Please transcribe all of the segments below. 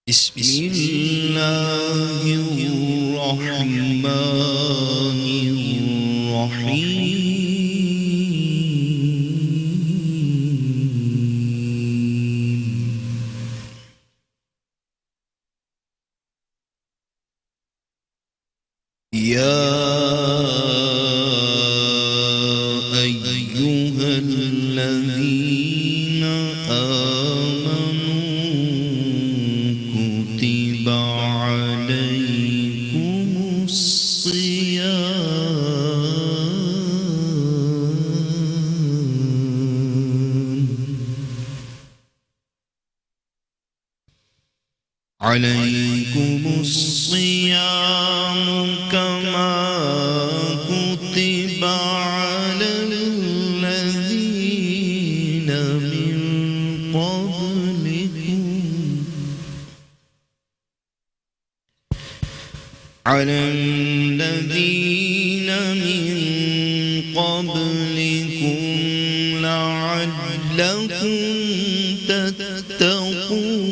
بسم الله الرحمن الرحيم يا أيها الذين آمنوا كتب عليكم الصيام كما كتب على الذين من قبلكم لعلكم تتقون.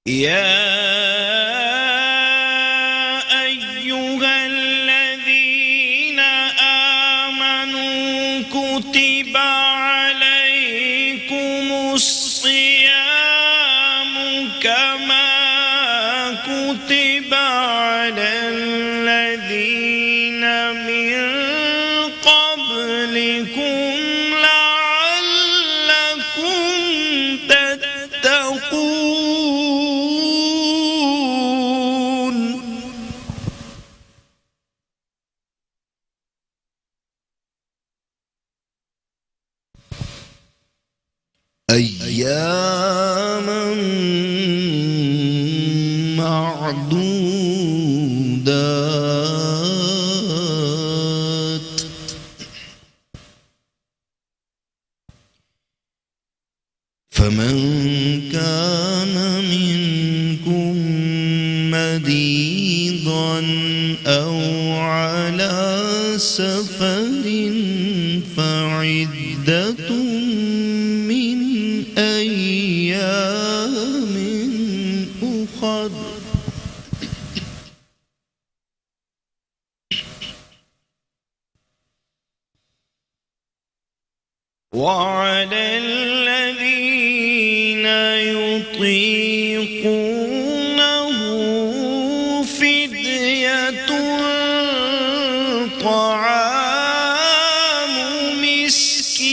يا أيها الذين آمنوا كتب عليكم الصيام كما كتب على الذين من قبلكم لعلكم تتقون. أياما معدودات فمن كان منكم مريضا أو على سفر فعدة من أيام أخر. وعلى الذين يطيقونه فدية طعام مسكين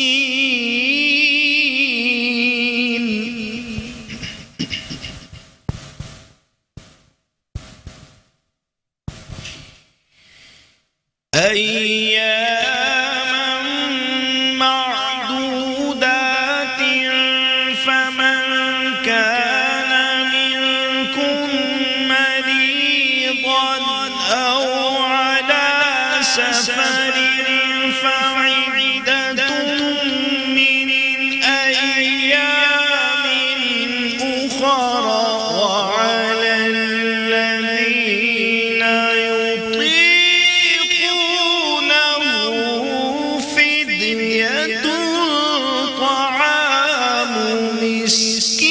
أياما معدودات فمن كان منكم مريضا أو على سفر فعدة من أيام أخر. وعلى الذين يطيقونه فدية طعام مسكين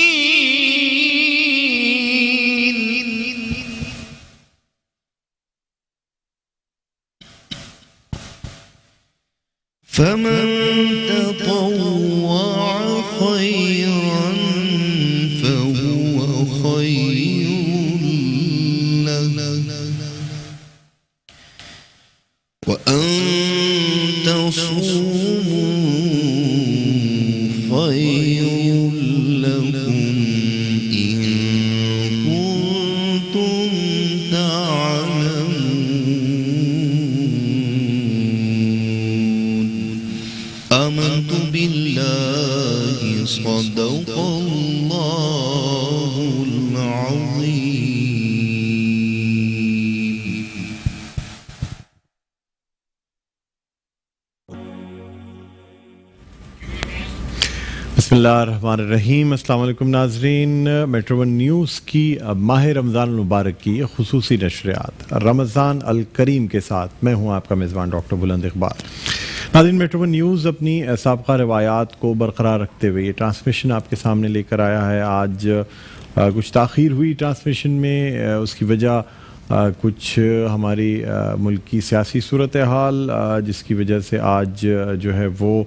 فمن تطوع خيرا فهو خير له وأن تصوموا خير لكم إن كنتم تعلمون. بسم اللہ الرحمن الرحیم۔ السلام علیکم ناظرین، میٹرو ون نیوز کی ماہ رمضان المبارک کی خصوصی نشریات رمضان الکریم کے ساتھ میں ہوں آپ کا میزبان ڈاکٹر بلند اقبال۔ ناظرین، میٹرو ون نیوز اپنی سابقہ روایات کو برقرار رکھتے ہوئے یہ ٹرانسمیشن آپ کے سامنے لے کر آیا ہے۔ آج کچھ تاخیر ہوئی ٹرانسمیشن میں، اس کی وجہ کچھ ہماری ملک کی سیاسی صورتحال، جس کی وجہ سے آج جو ہے وہ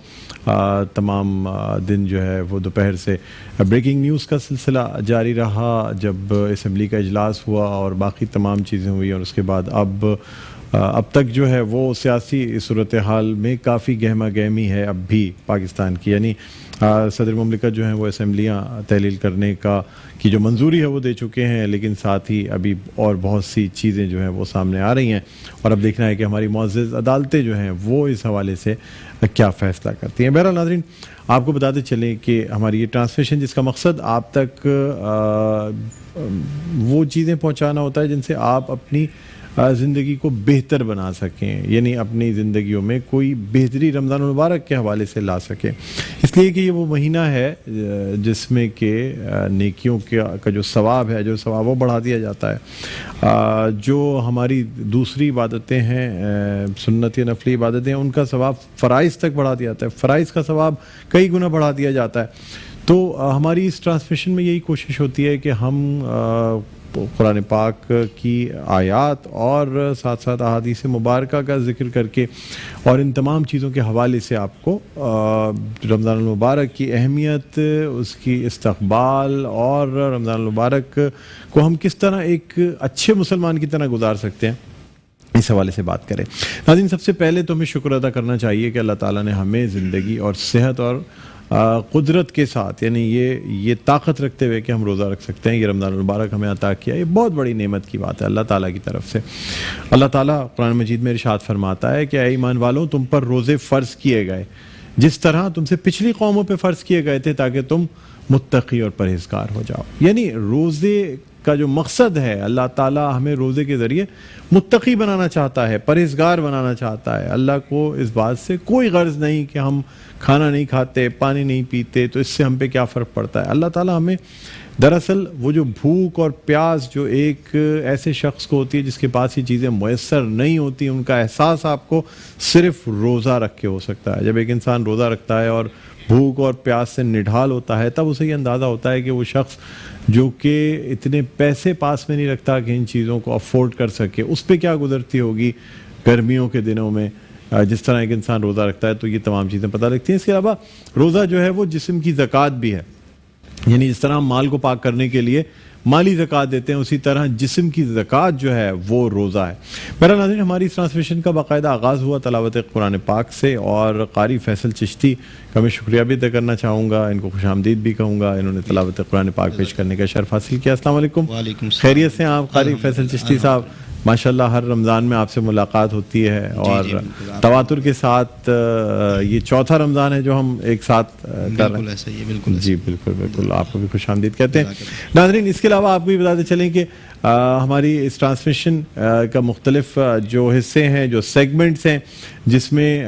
تمام دن جو ہے وہ دوپہر سے بریکنگ نیوز کا سلسلہ جاری رہا، جب اسمبلی کا اجلاس ہوا اور باقی تمام چیزیں ہوئی، اور اس کے بعد اب تک جو ہے وہ سیاسی صورتحال میں کافی گہما گہمی ہے اب بھی پاکستان کی، یعنی صدر مملکت جو ہیں وہ اسمبلیاں تحلیل کرنے کی جو منظوری ہے وہ دے چکے ہیں، لیکن ساتھ ہی ابھی اور بہت سی چیزیں جو ہیں وہ سامنے آ رہی ہیں، اور اب دیکھنا ہے کہ ہماری معزز عدالتیں جو ہیں وہ اس حوالے سے کیا فیصلہ کرتی ہیں۔ بہرحال ناظرین، آپ کو بتاتے چلیں کہ ہماری یہ ٹرانسمیشن جس کا مقصد آپ تک وہ چیزیں پہنچانا ہوتا ہے جن سے آپ اپنی زندگی کو بہتر بنا سکیں، یعنی اپنی زندگیوں میں کوئی بہتری رمضان المبارک کے حوالے سے لا سکیں، اس لیے کہ یہ وہ مہینہ ہے جس میں کہ نیکیوں کا جو ثواب ہے، جو ثواب وہ بڑھا دیا جاتا ہے، جو ہماری دوسری عبادتیں ہیں، سنت یا نفلی عبادتیں ہیں، ان کا ثواب فرائض تک بڑھا دیا جاتا ہے، فرائض کا ثواب کئی گنا بڑھا دیا جاتا ہے۔ تو ہماری اس ٹرانسمیشن میں یہی کوشش ہوتی ہے کہ ہم قرآن پاک کی آیات اور ساتھ ساتھ احادیث مبارکہ کا ذکر کر کے اور ان تمام چیزوں کے حوالے سے آپ کو رمضان المبارک کی اہمیت، اس کی استقبال اور رمضان المبارک کو ہم کس طرح ایک اچھے مسلمان کی طرح گزار سکتے ہیں، اس حوالے سے بات کریں۔ ناظرین، سب سے پہلے تو ہمیں شکر ادا کرنا چاہیے کہ اللہ تعالیٰ نے ہمیں زندگی اور صحت اور قدرت کے ساتھ، یعنی یہ طاقت رکھتے ہوئے کہ ہم روزہ رکھ سکتے ہیں، یہ رمضان المبارک ہمیں عطا کیا، یہ بہت بڑی نعمت کی بات ہے اللہ تعالیٰ کی طرف سے۔ اللہ تعالیٰ قرآن مجید میں ارشاد فرماتا ہے کہ اے ایمان والوں، تم پر روزے فرض کیے گئے جس طرح تم سے پچھلی قوموں پہ فرض کیے گئے تھے، تاکہ تم متقی اور پرہیزگار ہو جاؤ۔ یعنی روزے کا جو مقصد ہے، اللہ تعالیٰ ہمیں روزے کے ذریعے متقی بنانا چاہتا ہے، پرہیزگار بنانا چاہتا ہے۔ اللہ کو اس بات سے کوئی غرض نہیں کہ ہم کھانا نہیں کھاتے، پانی نہیں پیتے تو اس سے ہم پہ کیا فرق پڑتا ہے۔ اللہ تعالیٰ ہمیں دراصل وہ جو بھوک اور پیاس جو ایک ایسے شخص کو ہوتی ہے جس کے پاس یہ چیزیں میسر نہیں ہوتی، ان کا احساس آپ کو صرف روزہ رکھ کے ہو سکتا ہے۔ جب ایک انسان روزہ رکھتا ہے اور بھوک اور پیاس سے نڈھال ہوتا ہے، تب اسے یہ اندازہ ہوتا ہے کہ وہ شخص جو کہ اتنے پیسے پاس میں نہیں رکھتا کہ ان چیزوں کو افورڈ کر سکے، اس پہ کیا گزرتی ہوگی گرمیوں کے دنوں میں جس طرح ایک انسان روزہ رکھتا ہے۔ تو یہ تمام چیزیں پتہ لگتی ہیں۔ اس کے علاوہ روزہ جو ہے وہ جسم کی زکوٰۃ بھی ہے، یعنی جس طرح ہم مال کو پاک کرنے کے لیے مالی زکوٰۃ دیتے ہیں، اسی طرح جسم کی زکوٰۃ جو ہے وہ روزہ ہے۔ میرا ناظرین، ہماری اس ٹرانسمیشن کا باقاعدہ آغاز ہوا تلاوت قرآن پاک سے، اور قاری فیصل چشتی کا میں شکریہ بھی ادا کرنا چاہوں گا، ان کو خوش آمدید بھی کہوں گا، انہوں نے تلاوت قرآن پاک پیش کرنے کا شرف حاصل کیا۔ السلام علیکم، خیریت سے آپ قاری فیصل چشتی صاحب؟ ماشاءاللہ ہر رمضان میں آپ سے ملاقات ہوتی ہے، اور تواتر کے ساتھ یہ چوتھا رمضان ہے جو ہم ایک ساتھ کر رہے ہیں۔ جی بالکل، آپ کو بھی خوش آمدید کہتے ہیں۔ ناظرین، اس کے علاوہ آپ کو بھی بتاتے چلیں کہ ہماری اس ٹرانسمیشن کا مختلف جو حصے ہیں، جو سیگمنٹس ہیں، جس میں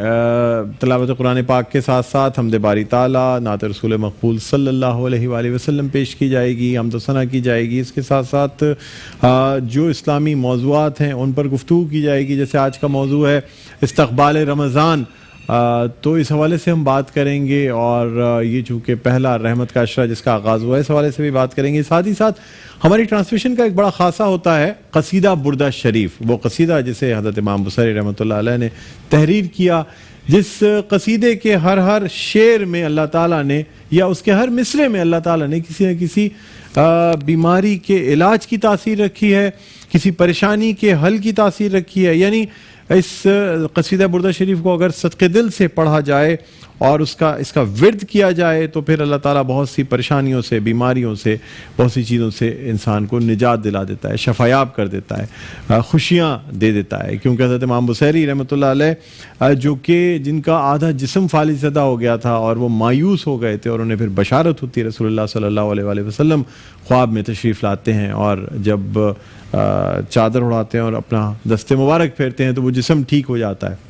تلاوت قرآن پاک کے ساتھ ساتھ حمد باری تعالیٰ، نعت رسول مقبول صلی اللہ علیہ وآلہ وسلم پیش کی جائے گی، حمد و ثنا کی جائے گی، اس کے ساتھ ساتھ جو اسلامی موضوعات ہیں ان پر گفتگو کی جائے گی، جیسے آج کا موضوع ہے استقبال رمضان، تو اس حوالے سے ہم بات کریں گے، اور یہ چونکہ پہلا رحمت کا عشرہ جس کا آغاز ہوا ہے، اس حوالے سے بھی بات کریں گے۔ ساتھ ہی ساتھ ہماری ٹرانسمیشن کا ایک بڑا خاصہ ہوتا ہے قصیدہ بردہ شریف، وہ قصیدہ جسے حضرت امام بصری رحمۃ اللہ علیہ نے تحریر کیا، جس قصیدے کے ہر شعر میں اللہ تعالیٰ نے، یا اس کے ہر مصرے میں اللہ تعالیٰ نے کسی نہ کسی بیماری کے علاج کی تاثیر رکھی ہے، کسی پریشانی کے حل کی تاثیر رکھی ہے۔ یعنی اس قصیدہ بردہ شریف کو اگر صدقے دل سے پڑھا جائے اور اس کا ورد کیا جائے تو پھر اللہ تعالیٰ بہت سی پریشانیوں سے، بیماریوں سے، بہت سی چیزوں سے انسان کو نجات دلا دیتا ہے، شفایاب کر دیتا ہے، خوشیاں دے دیتا ہے۔ کیونکہ حضرت امام بصری رحمۃ اللہ علیہ جو کہ جن کا آدھا جسم فالج زدہ ہو گیا تھا اور وہ مایوس ہو گئے تھے، اور انہیں پھر بشارت ہوتی ہے، رسول اللہ صلی اللہ علیہ وآلہ وسلم خواب میں تشریف لاتے ہیں، اور جب چادر اڑاتے ہیں اور اپنا دست مبارک پھیرتے ہیں تو وہ جسم ٹھیک ہو جاتا ہے۔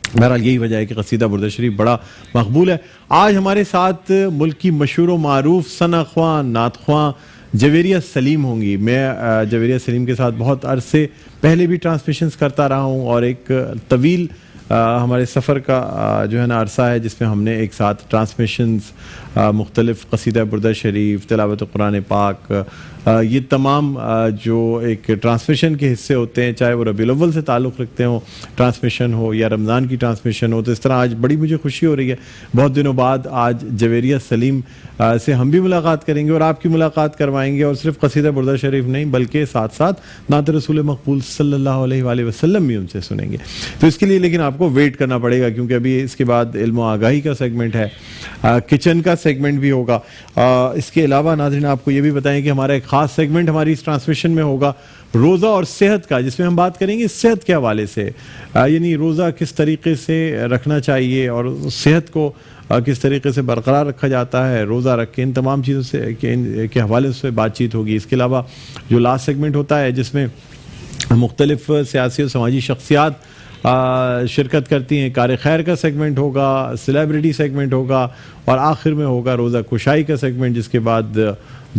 بہرحال یہی وجہ ہے کہ قصیدہ برد شریف بڑا مقبول ہے. آج ہمارے ساتھ ملک کی مشہور و معروف ثنا خواں نعت خواں جویریہ سلیم ہوں گی. میں جویریہ سلیم کے ساتھ بہت عرصے پہلے بھی ٹرانسمیشنز کرتا رہا ہوں اور ایک طویل ہمارے سفر کا جو ہے نا عرصہ ہے جس میں ہم نے ایک ساتھ ٹرانسمیشنز مختلف قصیدہ بردہ شریف تلاوت قرآن پاک یہ تمام جو ایک ٹرانسمیشن کے حصے ہوتے ہیں چاہے وہ ربیع الاول سے تعلق رکھتے ہوں ٹرانسمیشن ہو یا رمضان کی ٹرانسمیشن ہو. تو اس طرح آج بڑی مجھے خوشی ہو رہی ہے بہت دنوں بعد آج جویریہ سلیم سے ہم بھی ملاقات کریں گے اور آپ کی ملاقات کروائیں گے اور صرف قصیدہ بردہ شریف نہیں بلکہ ساتھ ساتھ نعت رسول مقبول صلی اللہ علیہ وآلہ وسلم بھی ان سے سنیں گے. تو اس کے لیے لیکن آپ کو ویٹ کرنا پڑے گا کیونکہ ابھی اس کے بعد علم و آگاہی کا سیگمنٹ ہے, کچن کا سیگمنٹ بھی ہوگا. اس کے علاوہ ناظرین آپ کو یہ بھی بتائیں کہ ہمارا ایک خاص سیگمنٹ ہماری اس ٹرانسمیشن میں ہوگا روزہ اور صحت کا, جس میں ہم بات کریں گے صحت کے حوالے سے, یعنی روزہ کس طریقے سے رکھنا چاہیے اور صحت کو کس طریقے سے برقرار رکھا جاتا ہے روزہ رکھ کے, ان تمام چیزوں سے کے حوالے سے بات چیت ہوگی. اس کے علاوہ جو لاسٹ سیگمنٹ ہوتا ہے جس میں مختلف سیاسی اور سماجی شخصیات شرکت کرتی ہیں, کار خیر کا سیگمنٹ ہوگا, سیلیبریٹی سیگمنٹ ہوگا اور آخر میں ہوگا روزہ کشائی کا سیگمنٹ جس کے بعد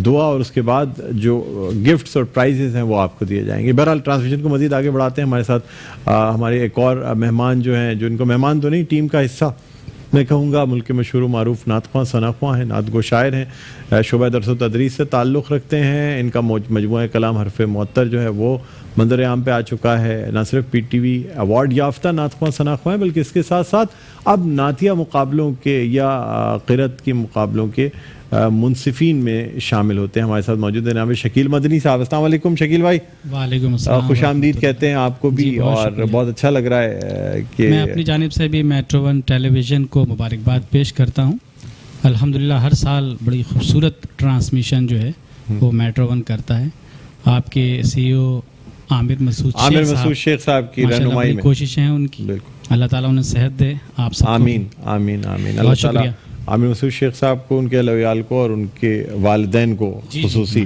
دعا اور اس کے بعد جو گفٹس اور پرائزز ہیں وہ آپ کو دیے جائیں گے. بہرحال ٹرانسمیشن کو مزید آگے بڑھاتے ہیں. ہمارے ساتھ ہمارے ایک اور مہمان جو ہیں, جو ان کو مہمان تو نہیں ٹیم کا حصہ میں کہوں گا, ملک کے مشہور و معروف نعت خواں ثنا خواں ہیں, نعت گو شاعر ہیں, شعبہ درس و تدریس سے تعلق رکھتے ہیں. ان کا مجموعہ کلام حرف معطر جو ہے وہ منظر عام پہ آ چکا ہے. نہ صرف پی ٹی وی ایوارڈ یافتہ نعت خواں ثنا خواں ہیں بلکہ اس کے ساتھ ساتھ اب نعتیہ مقابلوں کے یا قرأت کی مقابلوں کے منصفین میں شامل ہوتے ہیں. ہمارے ساتھ موجود ہیں جناب شکیل مدنی صاحب. السلام علیکم شکیل بھائی. وعلیکم السلام. خوش آمدید کہتے ہیں آپ کو بھی اور بہت اچھا لگ رہا ہے کہ میں اپنی جانب سے بھی میٹرو ون ٹیلی ویژن کو مبارکباد پیش کرتا ہوں. الحمدللہ ہر سال بڑی خوبصورت ٹرانسمیشن جو ہے وہ میٹرو ون کرتا ہے. آپ کے سی ای او عامر مسعود شیخ صاحب کی رہنمائی میں کوششیں ہیں ان کی, اللہ تعالیٰ انہیں صحت دے. آپ سب آمین آمین آمین. اللہ تعالیٰ عامر مسعود شیخ صاحب کو, ان کے اہل کو اور ان کے والدین کو خصوصی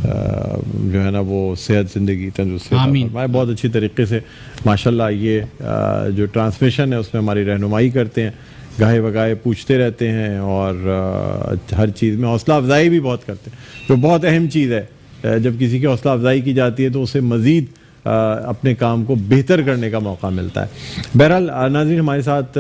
جو ہے نا وہ صحت زندگی تندرستی بہت اچھی طریقے سے ماشاءاللہ یہ جو ٹرانسمیشن ہے اس میں ہماری رہنمائی کرتے ہیں, گاہے بگاہے پوچھتے رہتے ہیں اور ہر چیز میں حوصلہ افزائی بھی بہت کرتے ہیں جو بہت اہم چیز ہے. جب کسی کی حوصلہ افزائی کی جاتی ہے تو اسے مزید اپنے کام کو بہتر کرنے کا موقع ملتا ہے. بہرحال ناظرین ہمارے ساتھ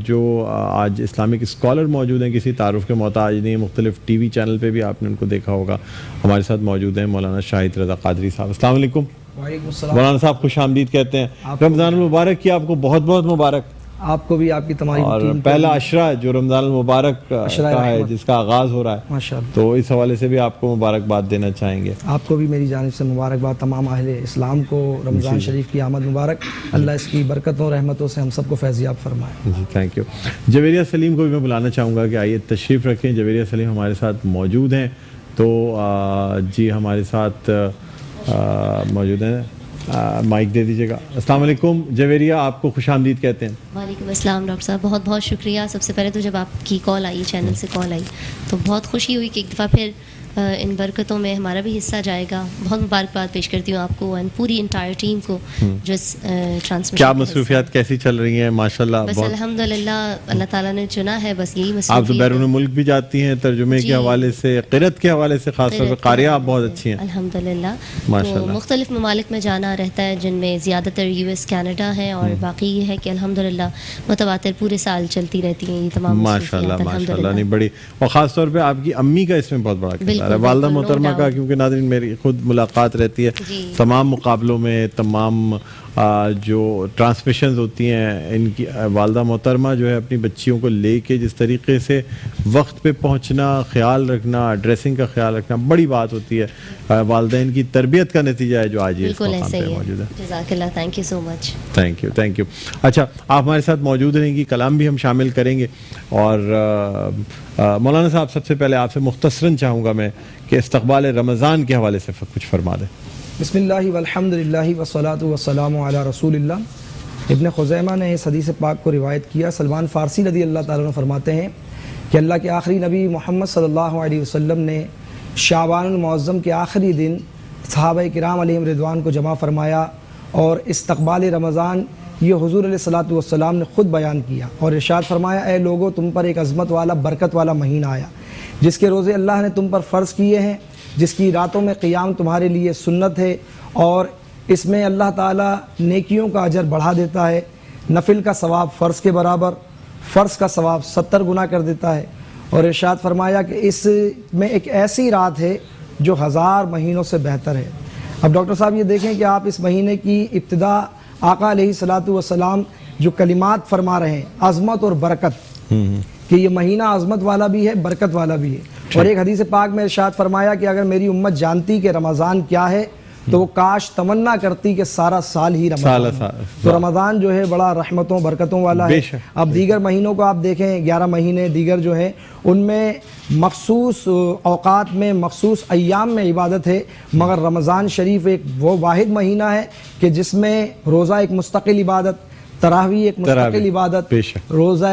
جو آج اسلامک اسکالر موجود ہیں, کسی تعارف کے محتاج نہیں, مختلف ٹی وی چینل پہ بھی آپ نے ان کو دیکھا ہوگا, ہمارے ساتھ موجود ہیں مولانا شاہد رضا قادری صاحب. السلام علیکم. وعلیکم السلام. مولانا صاحب خوش آمدید کہتے ہیں. رمضان المبارک کی آپ کو بہت بہت مبارک. آپ کو بھی, آپ کی تمام اور پہلا عشرہ جو رمضان المبارک کا ہے جس کا آغاز ہو رہا ہے ماشاءاللہ, تو اس حوالے سے بھی آپ کو مبارکباد دینا چاہیں گے. آپ کو بھی میری جانب سے مبارکباد. تمام اہل اسلام کو رمضان شریف کی آمد مبارک. اللہ اس کی برکتوں رحمتوں سے ہم سب کو فیضیاب فرمائے. جی تھینک یو. جویریہ سلیم کو بھی میں بلانا چاہوں گا کہ آئیے تشریف رکھیں. جویریہ سلیم ہمارے ساتھ موجود ہیں. تو جی ہمارے ساتھ موجود ہیں, مائک دے دیجیے گا. السلام علیکم جویریہ, آپ کو خوش آمدید کہتے ہیں. وعلیکم السلام ڈاکٹر صاحب, بہت بہت شکریہ. سب سے پہلے تو جب آپ کی کال آئی, چینل سے کال آئی, تو بہت خوشی ہوئی کہ ایک دفعہ پھر ان برکتوں میں ہمارا بھی حصہ جائے گا. بہت مبارکباد پیش کرتی ہوں آپ کو اور پوری انٹائر ٹیم کو جو اس ٹرانسمیشن. کیا مصروفیات کیسی چل رہی ہیں؟ ماشاءاللہ بس الحمدللہ اللہ تعالیٰ نے چنا ہے, بس یہی مصروفیت. آپ تو بیرون ملک بھی جاتی ہیں ترجمے کے حوالے سے, قرأت کے حوالے سے خاص طور پہ قاریہ آپ بہت اچھی ہیں الحمدللہ. تو مختلف ممالک میں جانا رہتا ہے جن میں زیادہ تر یو ایس کینیڈا ہے, اور باقی یہ ہے کہ الحمدللہ متواتر پورے سال چلتی رہتی ہیں یہ تمام ماشاءاللہ ماشاءاللہ. نہیں بڑی, اور خاص طور پہ آپ کی امی کا اس میں بہت بڑا کردار ہے, والدہ محترمہ کا, کیونکہ ناظرین میری خود ملاقات رہتی ہے تمام مقابلوں میں, تمام جو ٹرانسمیشنز ہوتی ہیں, ان کی والدہ محترمہ جو ہے اپنی بچیوں کو لے کے جس طریقے سے وقت پہ پہنچنا, خیال رکھنا, ڈریسنگ کا خیال رکھنا بڑی بات ہوتی ہے. والدین کی تربیت کا نتیجہ ہے جو آج یہ اس مقام پہ موجود ہے. جزاک اللہ, thank you so much. Thank you thank you. اچھا, آپ ہمارے ساتھ موجود رہیں گی, کلام بھی ہم شامل کریں گے. اور مولانا صاحب سب سے پہلے آپ سے مختصراً چاہوں گا میں کہ استقبال رمضان کے حوالے سے کچھ فرما دیں. بسم اللہ والحمد للہ والصلاۃ والسلام علی رسول اللہ. ابن خزیمہ نے اس حدیث پاک کو روایت کیا. سلمان فارسی رضی اللہ تعالیٰ عنہ فرماتے ہیں کہ اللہ کے آخری نبی محمد صلی اللہ علیہ وسلم نے شعبان المعظم کے آخری دن صحابہ کرام علیہم رضوان کو جمع فرمایا اور استقبال رمضان یہ حضور علیہ الصلوۃ والسلام نے خود بیان کیا اور ارشاد فرمایا اے لوگو تم پر ایک عظمت والا برکت والا مہینہ آیا جس کے روزے اللہ نے تم پر فرض کیے ہیں، جس کی راتوں میں قیام تمہارے لیے سنت ہے اور اس میں اللہ تعالیٰ نیکیوں کا اجر بڑھا دیتا ہے، نفل کا ثواب فرض کے برابر، فرض کا ثواب 70 گنا کر دیتا ہے، اور ارشاد فرمایا کہ اس میں ایک ایسی رات ہے جو 1000 مہینوں سے بہتر ہے۔ اب ڈاکٹر صاحب یہ دیکھیں کہ آپ اس مہینے کی ابتدا آقا علیہ الصلوۃ والسلام جو کلمات فرما رہے ہیں عظمت اور برکت، کہ یہ مہینہ عظمت والا بھی ہے برکت والا بھی ہے، اور ایک حدیث پاک میں ارشاد فرمایا کہ اگر میری امت جانتی کہ رمضان کیا ہے تو وہ کاش تمنا کرتی کہ سارا سال ہی رمضان ہو۔ تو رمضان جو ہے بڑا رحمتوں برکتوں والا ہے۔ اب دیگر مہینوں کو آپ دیکھیں 11 مہینے دیگر جو ہیں ان میں مخصوص اوقات میں مخصوص ایام میں عبادت ہے، مگر رمضان شریف ایک وہ واحد مہینہ ہے کہ جس میں روزہ ایک مستقل عبادت، تراویح ایک مستقل عبادت، روزہ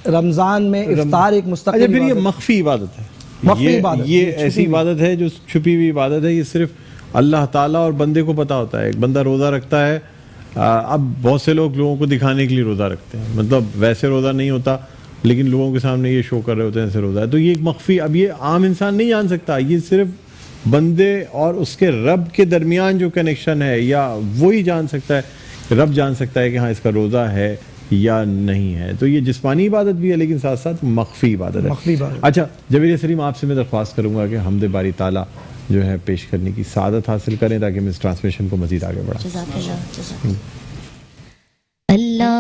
رمضان میں افطار ایک مستقل عبادت۔ پھر یہ مخفی عبادت ہے، مخفی عبادت، یہ ایسی عبادت ہے جو چھپی ہوئی عبادت ہے، یہ صرف اللہ تعالیٰ اور بندے کو پتہ ہوتا ہے۔ ایک بندہ روزہ رکھتا ہے، اب بہت سے لوگوں کو دکھانے کے لیے روزہ رکھتے ہیں، مطلب ویسے روزہ نہیں ہوتا لیکن لوگوں کے سامنے یہ شو کر رہے ہوتے ہیں ایسے روزہ ہے، تو یہ ایک مخفی، اب یہ عام انسان نہیں جان سکتا، یہ صرف بندے اور اس کے رب کے درمیان جو کنیکشن ہے یا وہی جان سکتا ہے، رب جان سکتا ہے کہ ہاں اس کا روزہ ہے یا نہیں ہے۔ تو یہ جسمانی عبادت بھی ہے لیکن ساتھ ساتھ مخفی عبادت ہے۔ مخفی عبادت۔ اچھا جبیر سلیم، آپ سے میں درخواست کروں گا کہ حمد باری تعالیٰ جو ہے پیش کرنے کی سعادت حاصل کریں تاکہ ہم اس ٹرانسمیشن کو مزید آگے بڑھائیں۔ جزاک اللہ، جزاک اللہ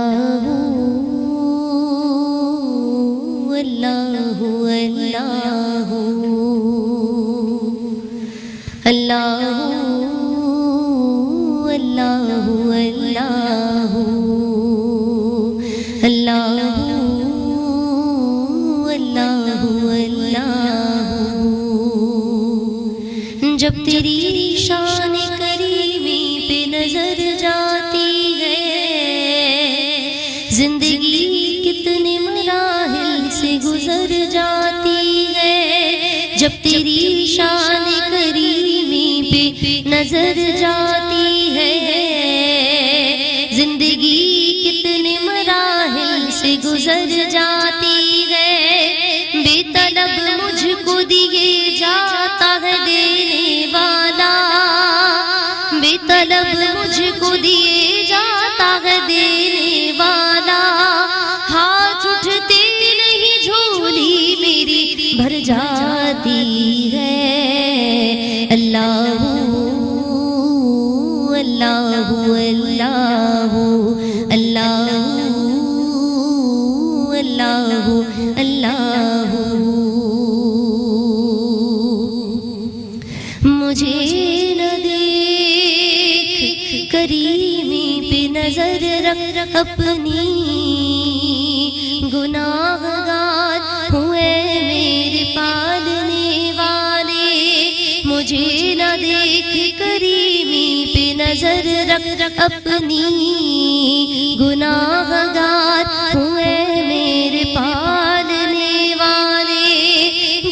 اللہ اللہ اللہ جب تیری شان کریمی پہ نظر جاتی ہے، زندگی کتنے مراحل سے گزر جاتی ہے، جب تیری شان کریمی پہ نظر جاتی ہے، زندگی کتنے مراحل سے گزر جاتی ہے، بے طلب مجھ کو دیے جاتا ہے دینے والا، بے طلب مجھ کو دیے جاتا ہے دینے والا، ہاتھ اٹھتے نہیں جھولی میری بھر جاتی ہے، اللہ اللہ اللہ اللہ اللہ اللہ، مجھے نہ دیکھ کریمی پہ نظر رکھ اپنی، گناہ گار ہوئے میرے پالنے والے، مجھے نہ دیکھ کریمی پہ نظر رکھ اپنی، گناہ گار ہوئے میرے پالنے والے،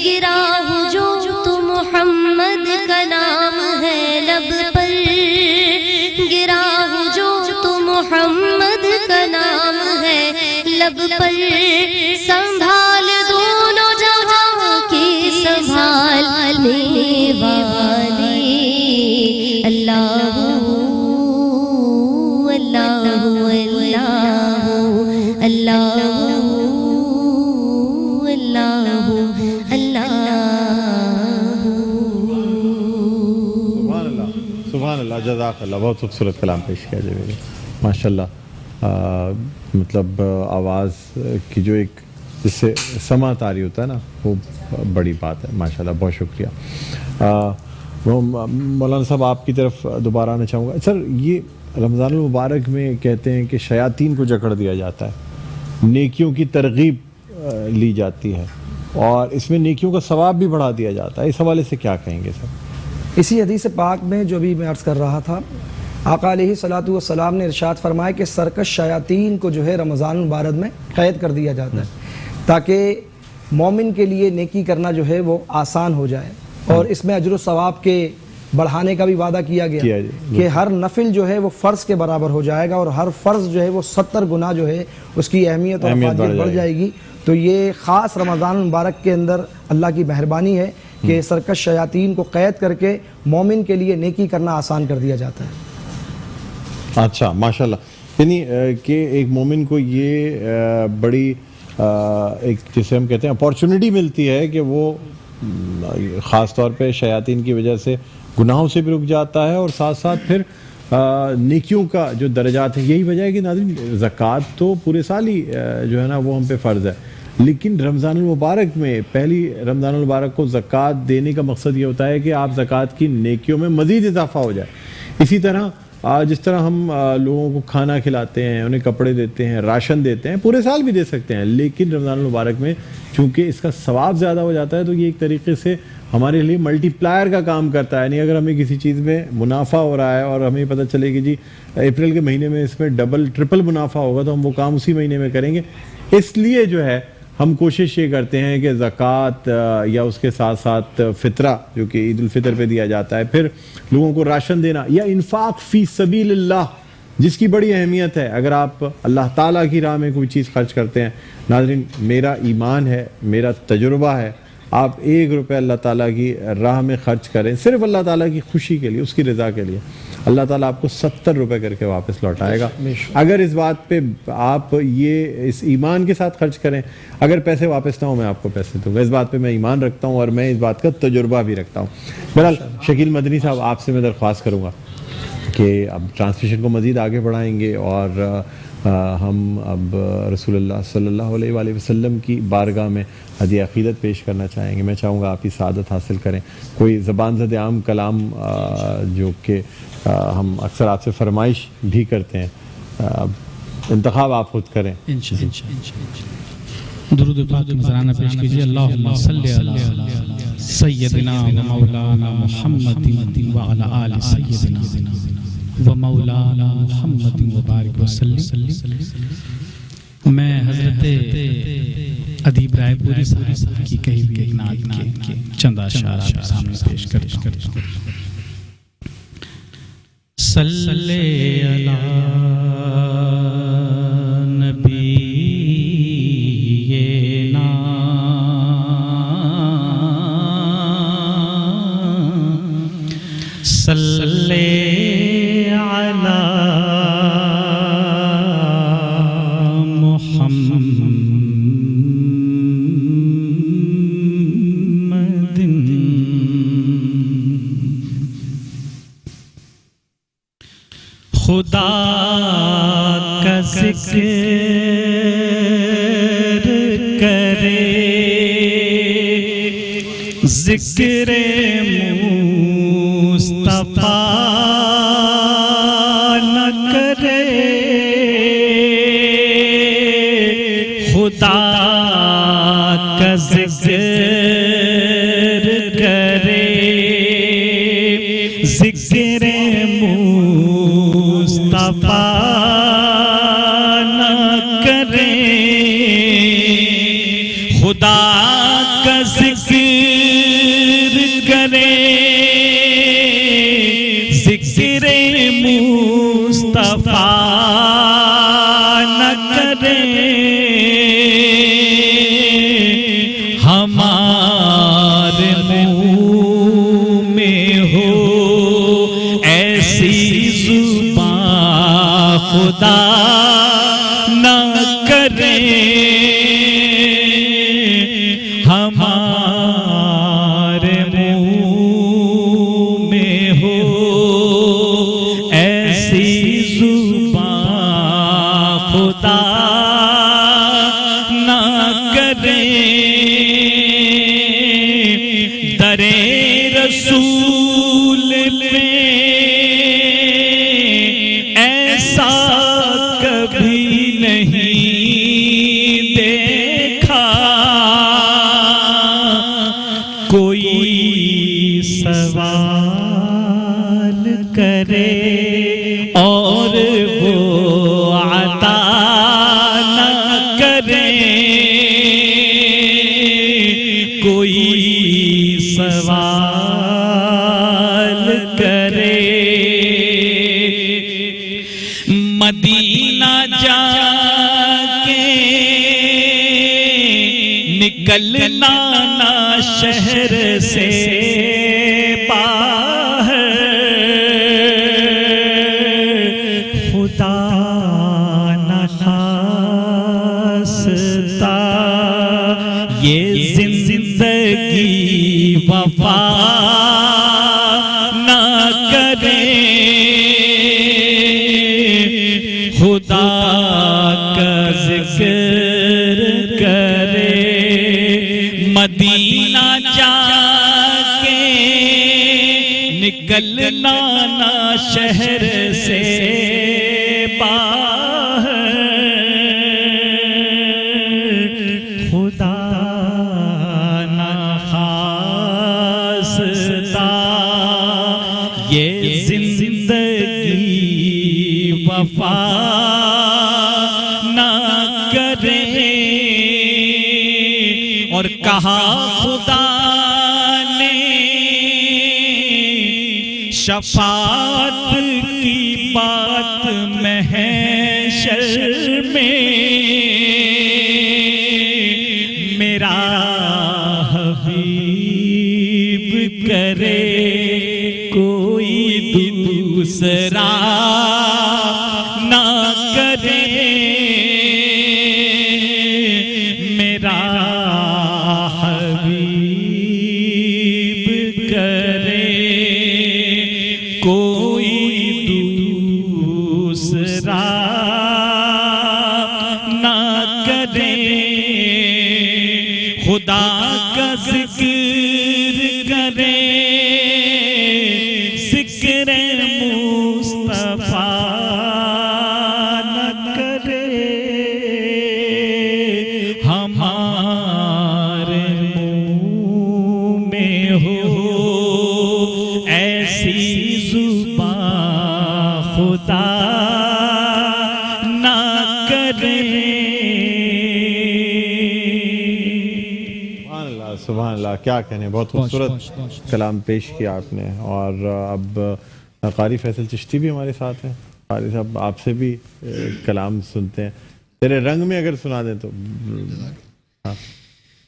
گرا ہوں جو تو محمد کا نام ہے لب پر، گرا ہوں جو تو محمد کا نام ہے لب پر، سنبھال دونوں جہاں کے سنبھالنے والے، اللہ اللہ اللہ اللہ سبحان اللہ، جزاک اللہ، بہت خوبصورت کلام پیش کیا جائے ماشاء اللہ۔ مطلب آواز کی جو ایک جس سے سماعت آ رہی ہوتا ہے نا، وہ بڑی بات ہے ماشاء اللہ، بہت شکریہ۔ مولانا صاحب آپ کی طرف دوبارہ آنا چاہوں گا۔ سر یہ رمضان المبارک میں کہتے ہیں کہ شیاطین کو جکڑ دیا جاتا ہے، نیکیوں کی ترغیب لی جاتی ہے اور اس میں نیکیوں کا ثواب بھی بڑھا دیا جاتا ہے، اس حوالے سے کیا کہیں گے سر؟ اسی حدیث پاک میں جو بھی میں عرض کر رہا تھا، آقا علیہ الصلوۃ والسلام نے ارشاد فرمایا کہ سرکش شیاطین کو جو ہے رمضان المبارک میں قید کر دیا جاتا ہے تاکہ مومن کے لیے نیکی کرنا جو ہے وہ آسان ہو جائے اور اس میں اجر و ثواب کے بڑھانے کا بھی وعدہ کیا گیا کہ ہر نفل جو ہے وہ فرض کے برابر ہو جائے گا اور ہر فرض جو ہے وہ 70 گنا جو ہے اس کی اہمیت اور افادیت بڑھ جائے گی. تو یہ خاص رمضان المبارک کے اندر اللہ کی مہربانی ہے کہ سرکش شیاطین کو قید کر کے مومن کے لیے نیکی کرنا آسان کر دیا جاتا ہے. اچھا ماشاءاللہ. یعنی کہ ایک مومن کو یہ بڑی ایک جسے ہم کہتے ہیں اپارچونٹی ملتی ہے کہ وہ خاص طور پہ شیاطین کی وجہ سے گناہوں سے بھی رک جاتا ہے اور ساتھ ساتھ پھر نیکیوں کا جو درجات ہیں. یہی وجہ ہے کہ ناظرین زکوٰۃ تو پورے سال ہی جو ہے نا وہ ہم پہ فرض ہے, لیکن رمضان المبارک میں پہلی رمضان المبارک کو زکوٰۃ دینے کا مقصد یہ ہوتا ہے کہ آپ زکوٰۃ کی نیکیوں میں مزید اضافہ ہو جائے. اسی طرح جس طرح ہم لوگوں کو کھانا کھلاتے ہیں, انہیں کپڑے دیتے ہیں, راشن دیتے ہیں, پورے سال بھی دے سکتے ہیں, لیکن رمضان المبارک میں چونکہ اس کا ثواب زیادہ ہو جاتا ہے تو یہ ایک طریقے سے ہمارے لیے ملٹی پلائر کا کام کرتا ہے. یعنی اگر ہمیں کسی چیز میں منافع ہو رہا ہے اور ہمیں پتہ چلے کہ جی اپریل کے مہینے میں اس میں ڈبل ٹرپل منافع ہوگا تو ہم وہ کام اسی مہینے میں کریں گے. اس لیے جو ہے ہم کوشش یہ کرتے ہیں کہ زکوٰۃ یا اس کے ساتھ ساتھ فطرہ جو کہ عید الفطر پہ دیا جاتا ہے, پھر لوگوں کو راشن دینا, یا انفاق فی سبیل اللہ جس کی بڑی اہمیت ہے. اگر آپ اللہ تعالیٰ کی راہ میں کوئی چیز خرچ کرتے ہیں, ناظرین میرا ایمان ہے, میرا تجربہ ہے, آپ 1 روپے اللہ تعالیٰ کی راہ میں خرچ کریں صرف اللہ تعالیٰ کی خوشی کے لیے, اس کی رضا کے لیے, اللہ تعالیٰ آپ کو 70 روپے کر کے واپس لوٹائے گا. اگر اس بات پہ آپ یہ اس ایمان کے ساتھ خرچ کریں, اگر پیسے واپس نہ ہو میں آپ کو پیسے دوں گا, اس بات پہ میں ایمان رکھتا ہوں اور میں اس بات کا تجربہ بھی رکھتا ہوں. بہرحال شکیل مدنی صاحب آپ سے میں درخواست کروں گا کہ اب ٹرانسمیشن کو مزید آگے بڑھائیں گے اور ہم اب رسول اللہ صلی اللہ علیہ وآلہ وسلم کی بارگاہ میں ہدیہ عقیدت پیش کرنا چاہیں گے. میں چاہوں گا آپ کی سعادت حاصل کریں. کوئی زبان زد عام کلام جو کہ ہم اکثر آپ سے فرمائش بھی کرتے ہیں, انتخاب آپ خود کریں. درود پاک نذرانہ پیش کیجیے. اللہم صلی علی سیدنا و مولانا محمد و علی آل سیدنا و مولانا محمد و بارک وسلم. میں حضرت ادیب رائے پوری صاحب کی کہی ہوئی ایک نعت کے چند اشعار آپ کے سامنے پیش کرتا ہوں. صلی علی نبی صلی علی محمد خدا کا ذکر کرے, ذکر مصطفیٰ نہ کرے, خدا کا ذکر کرے, ذکر مصطفیٰ نہ کرے, خدا کا ذکر کرے, ذکر مصطفیٰ نہ کرے, ہمارے منہ میں ہو ایسی زبان خدا نہ کرے, ہمارے منہ میں ہو ایسی زبان خدا نہ کرے, درے رسول پہ ایسا کبھی نہیں دیکھا, کوئی سوال کرے اور وہ عطا نہ کرے, کوئی سوال نکلنا نہ شہر سے باہر، خدا نہ خواستہ یہ زندگی وفا نہ کرے، خدا کا ذکر کرے، مدینہ جا کے نکلنا نہ شہر سے باہر، خدا نہ خواستہ یہ زندگی وفا نہ کرے، اور کہا خدا نے شفاعت کی بات محشر میں، میرا حبیب کرے کوئی دوسرا نہ کرے، میرا حبیب کرے کوئی دوسرا نہ کرے، خدا کا ذکر کرے، ذکر مصطفیٰ نہ کرے، ہمارے منہ میں ہو ایسی زبان خدا نہ کرے۔ سبحان اللہ، کیا کہنے، بہت خوبصورت کلام پیش کیا آپ نے۔ اور اب قاری فیصل چشتی بھی ہمارے ساتھ ہیں۔ قاری صاحب، آپ سے بھی کلام سنتے ہیں، تیرے رنگ میں اگر سنا دیں تو۔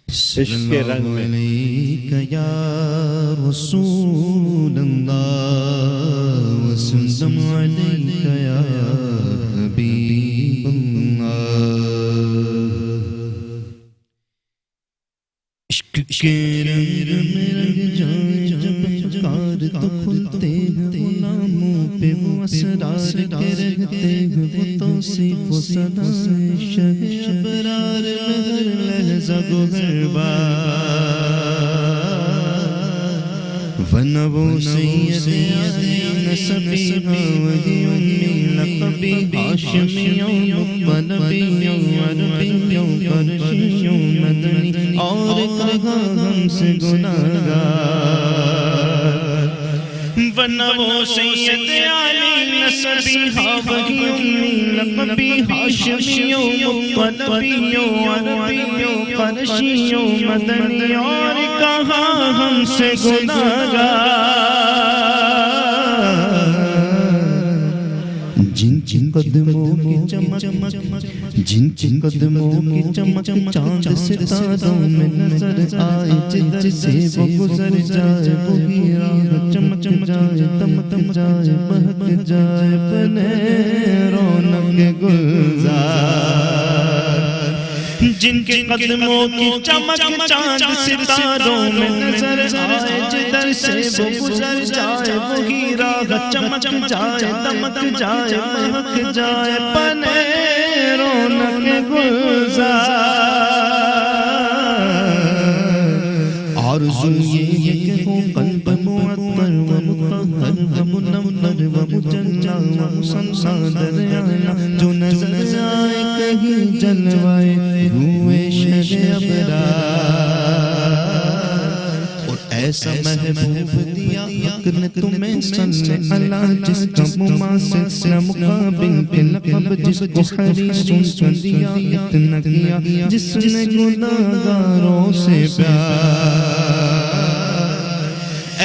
عشق کے رنگ میں۔ علیک یا رسول اللہ وسلم علیک یا حبیب اللہ، عشق کے رنگ میں رنگ جائے جب پکار تو کھلتے ہیں غلاموں پہ وہ اسرار کے رہتے ہیں وہ توصیف و صدائے شہ ابرار میں ہر لحظہ گوہر بار، ونبو سید علی نسبیہا وہی امی لقبی ہاشمیوں مطلبیوں عربیوں قرشیوں مدنی، اور کہا ہم سے گناہگار، ونبو سید علی نسبیہا وہی امی لقبی ہاشمیوں مطلبیوں عربیوں قرشیوں مدنی، اور کہا ہم سے گناہگار، جن جن قدموں کی چمک، جن جن قدموں کی چمک چاند ستاروں میں نظر آئے، جدھر سے وہ گزر جائے وہی راہ چمک جائے، دمک جائے، بہک جائے، بنے رونق گلزار، جن کے قدموں کی چمک چاند ستاروں میں نظر آئے، جدھر سے وہ گزر جائے وہی راہ چمک جائے، دمک جائے، بہک جائے، بنے رونق گلزار، آرزو یہ کہ ہو قلب معطر و مطہر و منور و مجلا و مصفا دریانہ، جو نظر آئے کہیں جلوائے روئے شہ ابرار، اور ایسا محبوب دیا حق نے تمہیں صلی اللہ جس کا مماثل نہ مقابل کے لقب، جس کو حریص دیا اتنا کیا جس نے گناہگاروں سے پیار،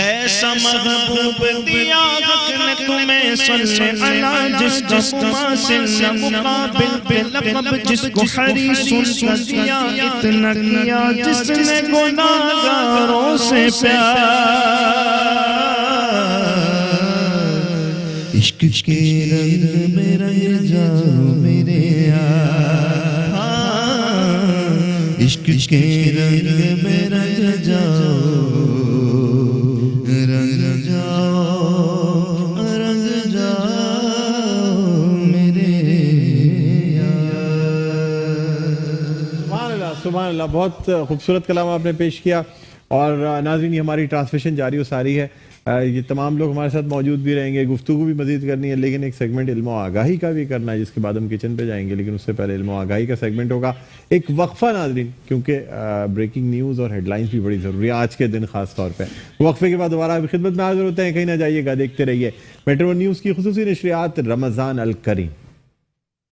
ایسا محبوب دیا حق نے تمہیں صلی علی جس جس ماسل مقابل پہ لقب جس کو حریص کا دیا اتنا کیا جس نے گناہگاروں سے پیار عشق کے رنگ میں رنگ جاؤ میرے یار عشق کے رنگ میں رنگ جاؤ رنگ جاؤ رنگ جاؤ میرے یار. سبحان اللہ سبحان اللہ. بہت خوبصورت کلام آپ نے پیش کیا. اور ناظرین یہ ہماری ٹرانسمیشن جاری و ساری ہے. یہ تمام لوگ ہمارے ساتھ موجود بھی رہیں گے, گفتگو بھی مزید کرنی ہے, لیکن ایک سیگمنٹ علم و آگاہی کا بھی کرنا ہے جس کے بعد ہم کچن پہ جائیں گے, لیکن اس سے پہلے علم و آگاہی کا سیگمنٹ ہوگا. ایک وقفہ ناظرین, کیونکہ بریکنگ نیوز اور ہیڈ لائنز بھی بڑی ضروری ہے آج کے دن خاص طور پہ. وقفے کے بعد دوبارہ خدمت میں حاضر ہوتے ہیں, کہیں نہ جائیے گا, دیکھتے رہیے میٹرو نیوز کی خصوصی نشریات رمضان الکریم.